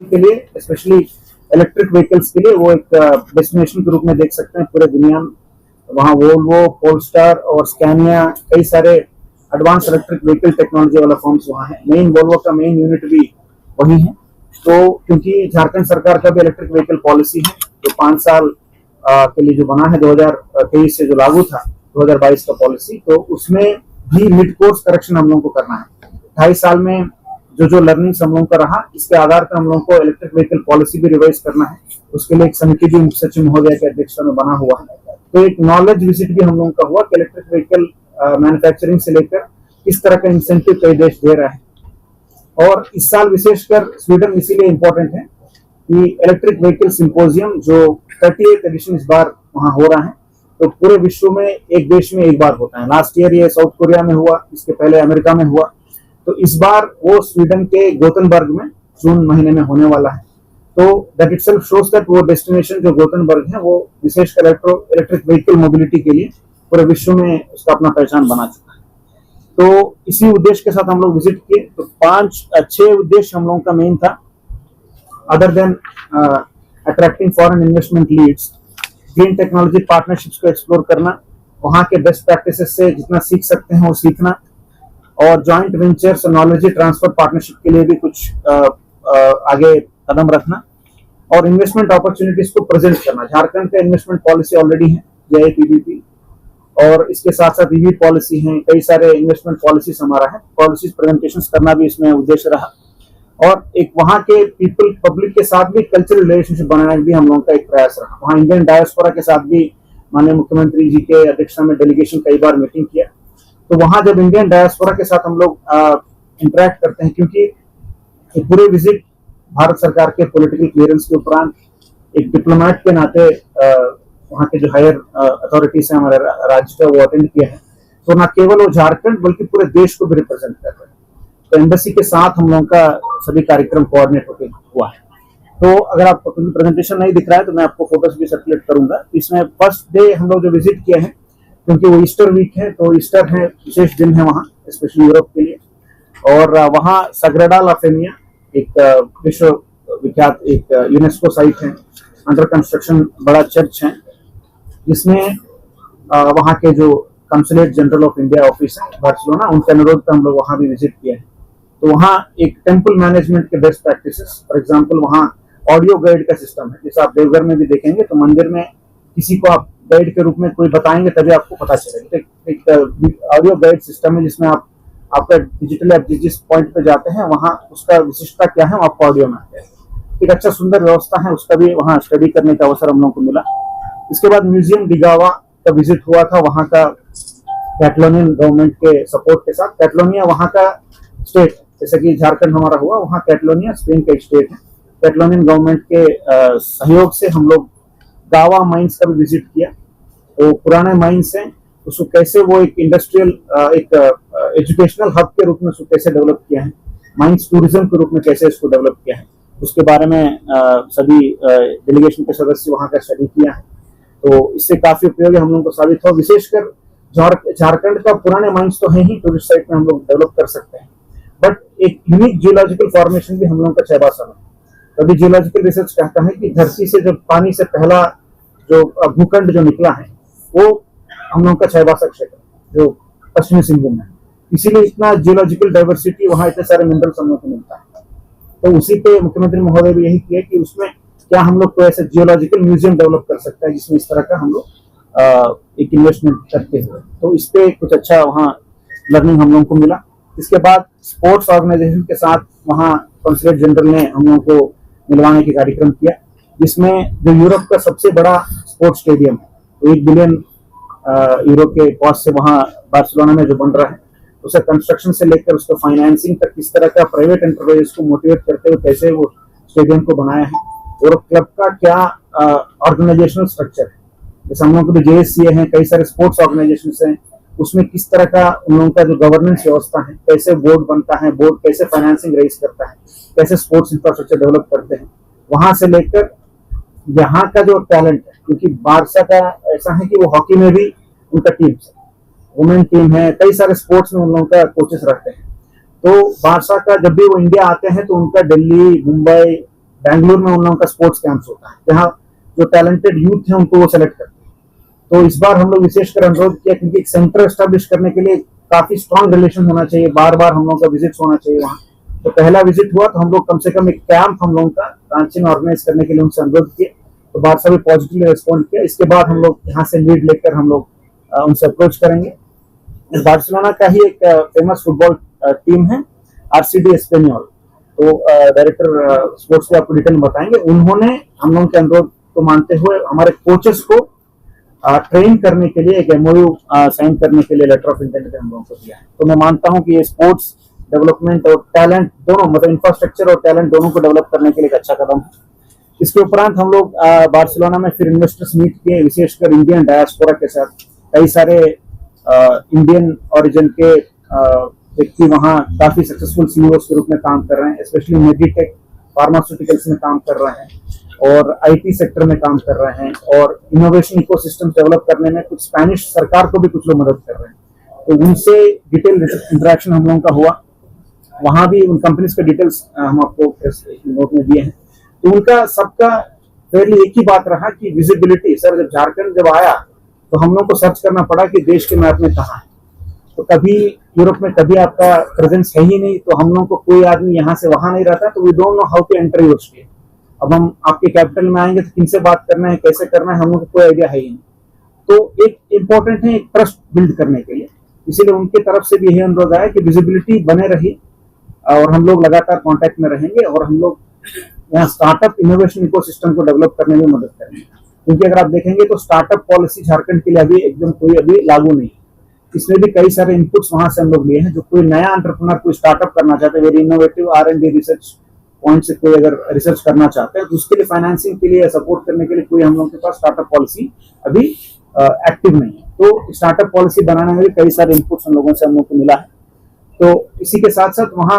के लिए, specially electric vehicles के लिए वो एक डेस्टिनेशन के रूप में देख सकते हैं पूरे दुनिया में। वहाँ वोल्वो, पोलस्टार और स्कैनिया, कई सारे एडवांस इलेक्ट्रिक व्हीकल टेक्नोलॉजी वाला फॉर्म्स वहाँ है। मेन वोल्वो का मेन यूनिट भी वही है। तो क्योंकि झारखंड सरकार का भी इलेक्ट्रिक व्हीकल पॉलिसी है, तो 5 साल के लिए जो बना है 2023 से जो लागू था 2022 का पॉलिसी, तो उसमें भी मिड कोर्स करेक्शन हम लोगों को करना है। 2.5 साल में जो लर्निंग हम लोगों का रहा, इसके आधार पर हम लोगों को इलेक्ट्रिक व्हीकल पॉलिसी भी रिवाइज करना है। उसके लिए एक समिति भी मुख्य सचिव महोदय की अध्यक्षता में बना हुआ है। तो एक नॉलेज विजिट भी हम लोगों का हुआ कि इलेक्ट्रिक व्हीकल मैन्युफैक्चरिंग से लेकर किस तरह का इंसेंटिव कई देश दे रहा है। और इस साल विशेषकर स्वीडन इसीलिए इम्पोर्टेंट है कि इलेक्ट्रिक व्हीकल सिंपोजियम जो 38th एडिशन इस बार वहां हो रहा है, तो पूरे विश्व में एक देश में एक बार होता है। लास्ट ईयर ये साउथ कोरिया में हुआ, इसके पहले अमेरिका में हुआ, तो इस बार वो स्वीडन के गोथनबर्ग में जून महीने में होने वाला है। तो दैट इटसेल्फ शोज दैट वो डेस्टिनेशन जो गोथनबर्ग है वो विशेषकर इलेक्ट्रिक व्हीकल मोबिलिटी के लिए पूरे विश्व में उसका अपना पहचान बना चुका है। तो इसी उद्देश्य के साथ हम लोग विजिट किए। तो 5-6 उद्देश्य हम लोगों का मेन था, other than attracting foreign investment leads, green technology partnerships को एक्सप्लोर करना, वहां के बेस्ट प्रैक्टिसेस से जितना सीख सकते हैं वो सीखना, और जॉइंट वेंचर्स और नॉलेज ट्रांसफर पार्टनरशिप के लिए भी कुछ आगे कदम रखना, और इन्वेस्टमेंट अपॉर्चुनिटीज को प्रेजेंट करना। झारखंड का इन्वेस्टमेंट पॉलिसी ऑलरेडी है JIPBP, और इसके साथ साथ विविध पॉलिसी हैं, कई सारे इन्वेस्टमेंट पॉलिसीज हमारा है, पॉलिसीज प्रेजेंटेशन करना भी इसमें उद्देश्य रहा। और एक वहाँ के पब्लिक के साथ भी कल्चरल रिलेशनशिप बनाने भी हम लोगों का एक प्रयास रहा। वहाँ इंडियन डायस्पोरा के साथ भी माननीय मुख्यमंत्री जी के अध्यक्षता में डेलीगेशन कई बार मीटिंग किया। तो वहाँ जब इंडियन डायस्पोरा के साथ हम लोग इंटरेक्ट करते हैं, क्योंकि पूरे विजिट भारत सरकार के पॉलिटिकल क्लियरेंस के उपरांत एक डिप्लोमेट के नाते वहाँ के जो हायर अथॉरिटीज हैं हमारे राज्य का, वो अटेंड किया है। तो न केवल वो झारखंड बल्कि पूरे देश को भी रिप्रेजेंट कर रहे हैं। तो एम्बेसी के साथ हम लोगों का सभी कार्यक्रम कोऑर्डिनेट होकर हुआ है। तो अगर आपको प्रेजेंटेशन नहीं दिख रहा है तो मैं आपको फोटोज भी सर्कुलेट करूंगा। इसमें फर्स्ट डे हम लोग जो विजिट किए हैं, क्योंकि वो ईस्टर वीक है, तो ईस्टर है, विशेष दिन है वहाँ, स्पेशली यूरोप के लिए। और वहाँ सग्रेडा ला फेमिया एक विश्व विख्यात एक यूनेस्को साइट है, अंडर कंस्ट्रक्शन बड़ा चर्च है, जिसमें वहाँ के जो consulate general of India office है बार्सिलोना, उनके अनुरोध पर हम लोग वहाँ भी विजिट किए हैं। तो वहाँ एक टेम्पल मैनेजमेंट के बेस्ट प्रैक्टिसेस, फॉर एग्जांपल वहाँ ऑडियो गाइड का सिस्टम है, जैसे आप देवघर में भी देखेंगे तो मंदिर में किसी को आप गाइड के रूप में कोई बताएंगे तभी आपको पता चलेगा। एक ऑडियो गाइड सिस्टम है जिसमें आप आपका डिजिटल ऐप जिस पॉइंट पे जाते हैं वहाँ उसका विशिष्टता क्या है आपको ऑडियो में आते हैं। एक अच्छा सुंदर व्यवस्था है, उसका भी वहाँ स्टडी करने का अवसर हम लोगों को मिला। इसके बाद म्यूजियम डिगावा का विजिट हुआ था, वहाँ का कैटलोनियन गवर्नमेंट के सपोर्ट के साथ। कैटलोनिया वहाँ का स्टेट, जैसे कि झारखंड हमारा हुआ, वहाँ कैटलोनिया स्पेन का एक स्टेट है। कैटलोनियन गवर्नमेंट के सहयोग से हम लोग गावा माइंस का भी विजिट किया। तो पुराने माइंस हैं, उसको कैसे वो एक इंडस्ट्रियल एक एजुकेशनल हब के रूप में उसको कैसे डेवलप किया है, माइंस टूरिज्म के रूप में कैसे इसको डेवलप किया है, उसके बारे में सभी डेलीगेशन के सदस्य वहाँ का स्टडी किया है। तो इससे काफी उपयोगी हम लोगों को साबित हो। विशेषकर झारखंड का पुराने माइंस तो है ही, टूरिस्ट साइट में हम लोग डेवलप कर सकते हैं, बट एक यूनिक जियोलॉजिकल फॉर्मेशन भी हम लोगों का चैबासा में। कभी जियोलॉजिकल रिसर्च कहता है कि धरती से जो पानी से पहला जो भूखंड जो निकला है वो हम लोगों का चैबासा क्षेत्र जो पश्चिमी सिंहभूम में, इसीलिए इतना जियोलॉजिकल डाइवर्सिटी, वहाँ इतने सारे मिनरल्स हम लोग को मिलता है। तो उसी पे मुख्यमंत्री महोदय भी यही किया कि उसमें क्या हम लोग को ऐसे जियोलॉजिकल म्यूजियम डेवलप कर सकता है जिसमें इस तरह का हम लोग एक इन्वेस्टमेंट करते हुए। तो इस पे कुछ अच्छा वहाँ लर्निंग हम लोगों को मिला। इसके बाद स्पोर्ट्स ऑर्गेनाइजेशन के साथ वहाँ कंसुलेट जनरल ने हम लोगों को मिलवाने के कार्यक्रम किया, जिसमें जो यूरोप का सबसे बड़ा स्पोर्ट्स स्टेडियम है, तो 1 बिलियन यूरो के कॉस्ट से वहाँ बार्सिलोना में जो बन रहा है, उसे कंस्ट्रक्शन से लेकर उसको फाइनेंसिंग तक किस तरह का प्राइवेट एंटरप्राइज को मोटिवेट करते हुए कैसे वो स्टेडियम को बनाया है, और क्लब का क्या ऑर्गेनाइजेशनल स्ट्रक्चर है। जैसे हम लोगों को भी JSCA है, कई सारे स्पोर्ट्स ऑर्गेनाइजेशन हैं, उसमें किस तरह का उन लोगों का जो गवर्नेंस व्यवस्था है, कैसे बोर्ड बनता है, बोर्ड कैसे फाइनेंसिंग रेज करता है, कैसे स्पोर्ट्स इंफ्रास्ट्रक्चर डेवलप करते हैं, वहां से लेकर यहाँ का जो टैलेंट है, क्योंकि बारसा का ऐसा है कि वो हॉकी में भी उनका टीम है, वुमेन टीम है, कई सारे स्पोर्ट्स में उन लोगों का कोचेस रहते हैं। तो बारसा का जब भी वो इंडिया आते हैं तो उनका दिल्ली, मुंबई, बेंगलुरु में उन लोगों का स्पोर्ट्स कैंप्स होता है, जहाँ जो टैलेंटेड यूथ है उनको वो सेलेक्ट करते हैं। तो इस बार हम लोग विशेषकर अनुरोध किया, क्योंकि एक सेंटर एस्टेब्लिश करने के लिए काफी स्ट्रांग रिलेशन होना चाहिए, बार बार हम लोगों का विजिट होना चाहिए वहाँ। तो पहला विजिट हुआ तो हम लोग कम से कम एक कैंप हम लोगों का रांची में ऑर्गेनाइज करने के लिए उनसे अनुरोध किए, तो बाहर से भी पॉजिटिवली रिस्पॉन्ड किया। इसके बाद हम लोग यहाँ से लीड लेकर हम लोग उनसे अप्रोच करेंगे। बार्सिलोना का ही एक फेमस फुटबॉल टीम है आरसीडी एस्पेनियोल, तो डायरेक्टर स्पोर्ट्स के आपको डिटेल बताएंगे। उन्होंने हम लोगों के अनुरोध को मानते हुए हमारे कोचेस को ट्रेन करने के लिए एक एमओयू साइन करने के लिए लेटर ऑफ इंटेंट हम लोगों को दिया है। तो मैं मानता हूं कि ये स्पोर्ट्स डेवलपमेंट और टैलेंट दोनों, मतलब इंफ्रास्ट्रक्चर और टैलेंट दोनों को डेवलप करने के लिए एक अच्छा कदम है। इसके उपरांत हम लोग बार्सिलोना में फिर इन्वेस्टर्स मीट किए, विशेषकर इंडियन डायस्पोरा के साथ। कई सारे इंडियन ओरिजिन के व्यक्ति वहाँ काफी सक्सेसफुल सीईओ के रूप में काम कर रहे हैं, स्पेशली मेडिटेक फार्मास्यूटिकल्स में काम कर रहे हैं और आईटी सेक्टर में काम कर रहे हैं, और इनोवेशन इकोसिस्टम डेवलप करने में कुछ स्पेनिश सरकार को भी कुछ लोग मदद कर रहे हैं। तो उनसे डिटेल इंटरेक्शन हम लोगों का हुआ, वहां भी उन कंपनीज के डिटेल्स हम आपको नोट में दिए हैं। तो उनका सबका पहले एक ही बात रहा कि विजिबिलिटी। सर जब झारखंड जब आया तो हम लोग को सर्च करना पड़ा कि देश के मैप में कहाँ है, तो कभी यूरोप में कभी आपका प्रेजेंस है ही नहीं, तो हम लोग को कोई आदमी यहाँ से वहां नहीं रहता, तो we don't know how to enter your state. अब हम आपके कैपिटल में आएंगे तो किनसे बात करना है, कैसे करना है, हम लोग को कोई आइडिया है ही नहीं। तो एक इम्पोर्टेंट है एक ट्रस्ट बिल्ड करने के लिए, इसीलिए उनके तरफ से भी यही अनुरोध आया कि विजिबिलिटी बने रही और हम लोग लगातार कांटेक्ट में रहेंगे और हम लोग यहाँ स्टार्टअप इनोवेशन इकोसिस्टम को डेवलप करने में मदद करेंगे। क्योंकि अगर आप देखेंगे तो स्टार्टअप पॉलिसी झारखंड के लिए अभी एकदम कोई अभी लागू नहीं है। इसमें भी कई सारे इनपुट्स वहां से हम लोग लिए हैं। जो कोई नया एंटरप्रेन्योर कोई स्टार्टअप करना चाहते हैं, very innovative R&D research point से कोई अगर रिसर्च करना चाहते हैं, तो उसके लिए फाइनेंसिंग के लिए सपोर्ट करने के लिए कोई हम लोग के पास स्टार्टअप पॉलिसी अभी एक्टिव नहीं है। तो स्टार्टअप पॉलिसी बनाने में भी कई सारे इनपुट्स हम लोगों से हम लोग को मिला है। तो इसी के साथ साथ वहाँ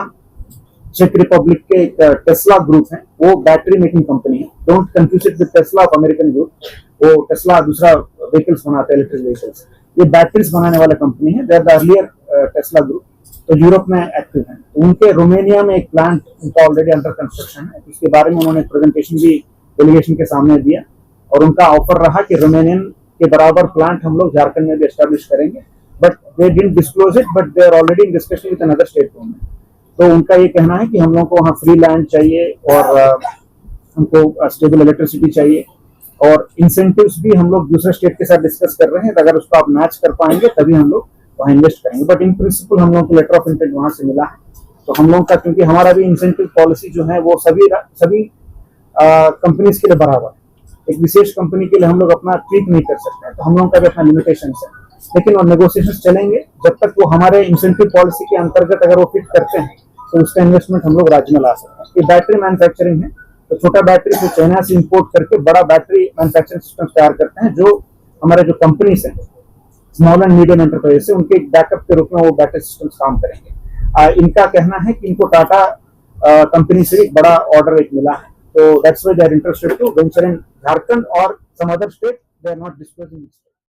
चेक रिपब्लिक के एक टेस्ला ग्रुप है, वो बैटरी मेकिंग कंपनी है। Don't confuse it with Tesla of American group, वो टेस्ला दूसरा व्हीकल्स बनाते हैं, इलेक्ट्रिक व्हीकल्स। ये बैटरीज बनाने वाला कंपनी है, they are the earlier Tesla group, तो यूरोप में एक्टिव है। तो उनके रोमानिया में एक प्लांट उनका ऑलरेडी अंडर कंस्ट्रक्शन है, इसके बारे में उन्होंने प्रेजेंटेशन भी डेलीगेशन के सामने दिया और उनका ऑफर रहा कि रोमानियन के बराबर प्लांट हम लोग झारखंड में भी एस्टेब्लिश करेंगे। But they didn't disclose it, but they are already in discussion with another state government. तो उनका ये कहना है कि हम लोगों को वहाँ फ्री लैंड चाहिए और उनको स्टेबल इलेक्ट्रिसिटी चाहिए, और इंसेंटिव्स भी हम लोग दूसरे स्टेट के साथ डिस्कस कर रहे हैं। तो अगर उसको आप मैच कर पाएंगे तभी हम लोग वहाँ इन्वेस्ट करेंगे। बट इन प्रिंसिपल हम लोग को लेटर ऑफ इंटेंट वहाँ से मिला है। तो हम लोग का, क्योंकि हमारा भी इंसेंटिव पॉलिसी जो है वो सभी कंपनीज के लिए बराबर है, एक विशेष कंपनी के लिए हम लोग अपना ट्रीट नहीं कर सकते हैं, तो हम लोग का भी अपना लिमिटेशन है। लेकिन और नेगोशिएशन चलेंगे जब तक वो हमारे इंसेंटिव पॉलिसी के अंतर्गत अगर वो फिट करते हैं तो उसका इन्वेस्टमेंट हम लोग राज्य में ला सकते हैं। ये बैटरी मैन्युफैक्चरिंग है, तो छोटा बैटरी को चाइना से इंपोर्ट करके बड़ा बैटरी मैन्युफैक्चरिंग सिस्टम तैयार करते हैं, जो हमारे जो कंपनीज हैं स्मॉल एंड मीडियम एंटरप्राइज से उनके बैकअप के रूप में वो बैटरी सिस्टम्स काम करेंगे। इनका कहना है कि इनको टाटा कंपनी से एक बड़ा ऑर्डर एक मिला है, तो that's why they are interested to venture in Jharkhand और some other state, they are not disclosing.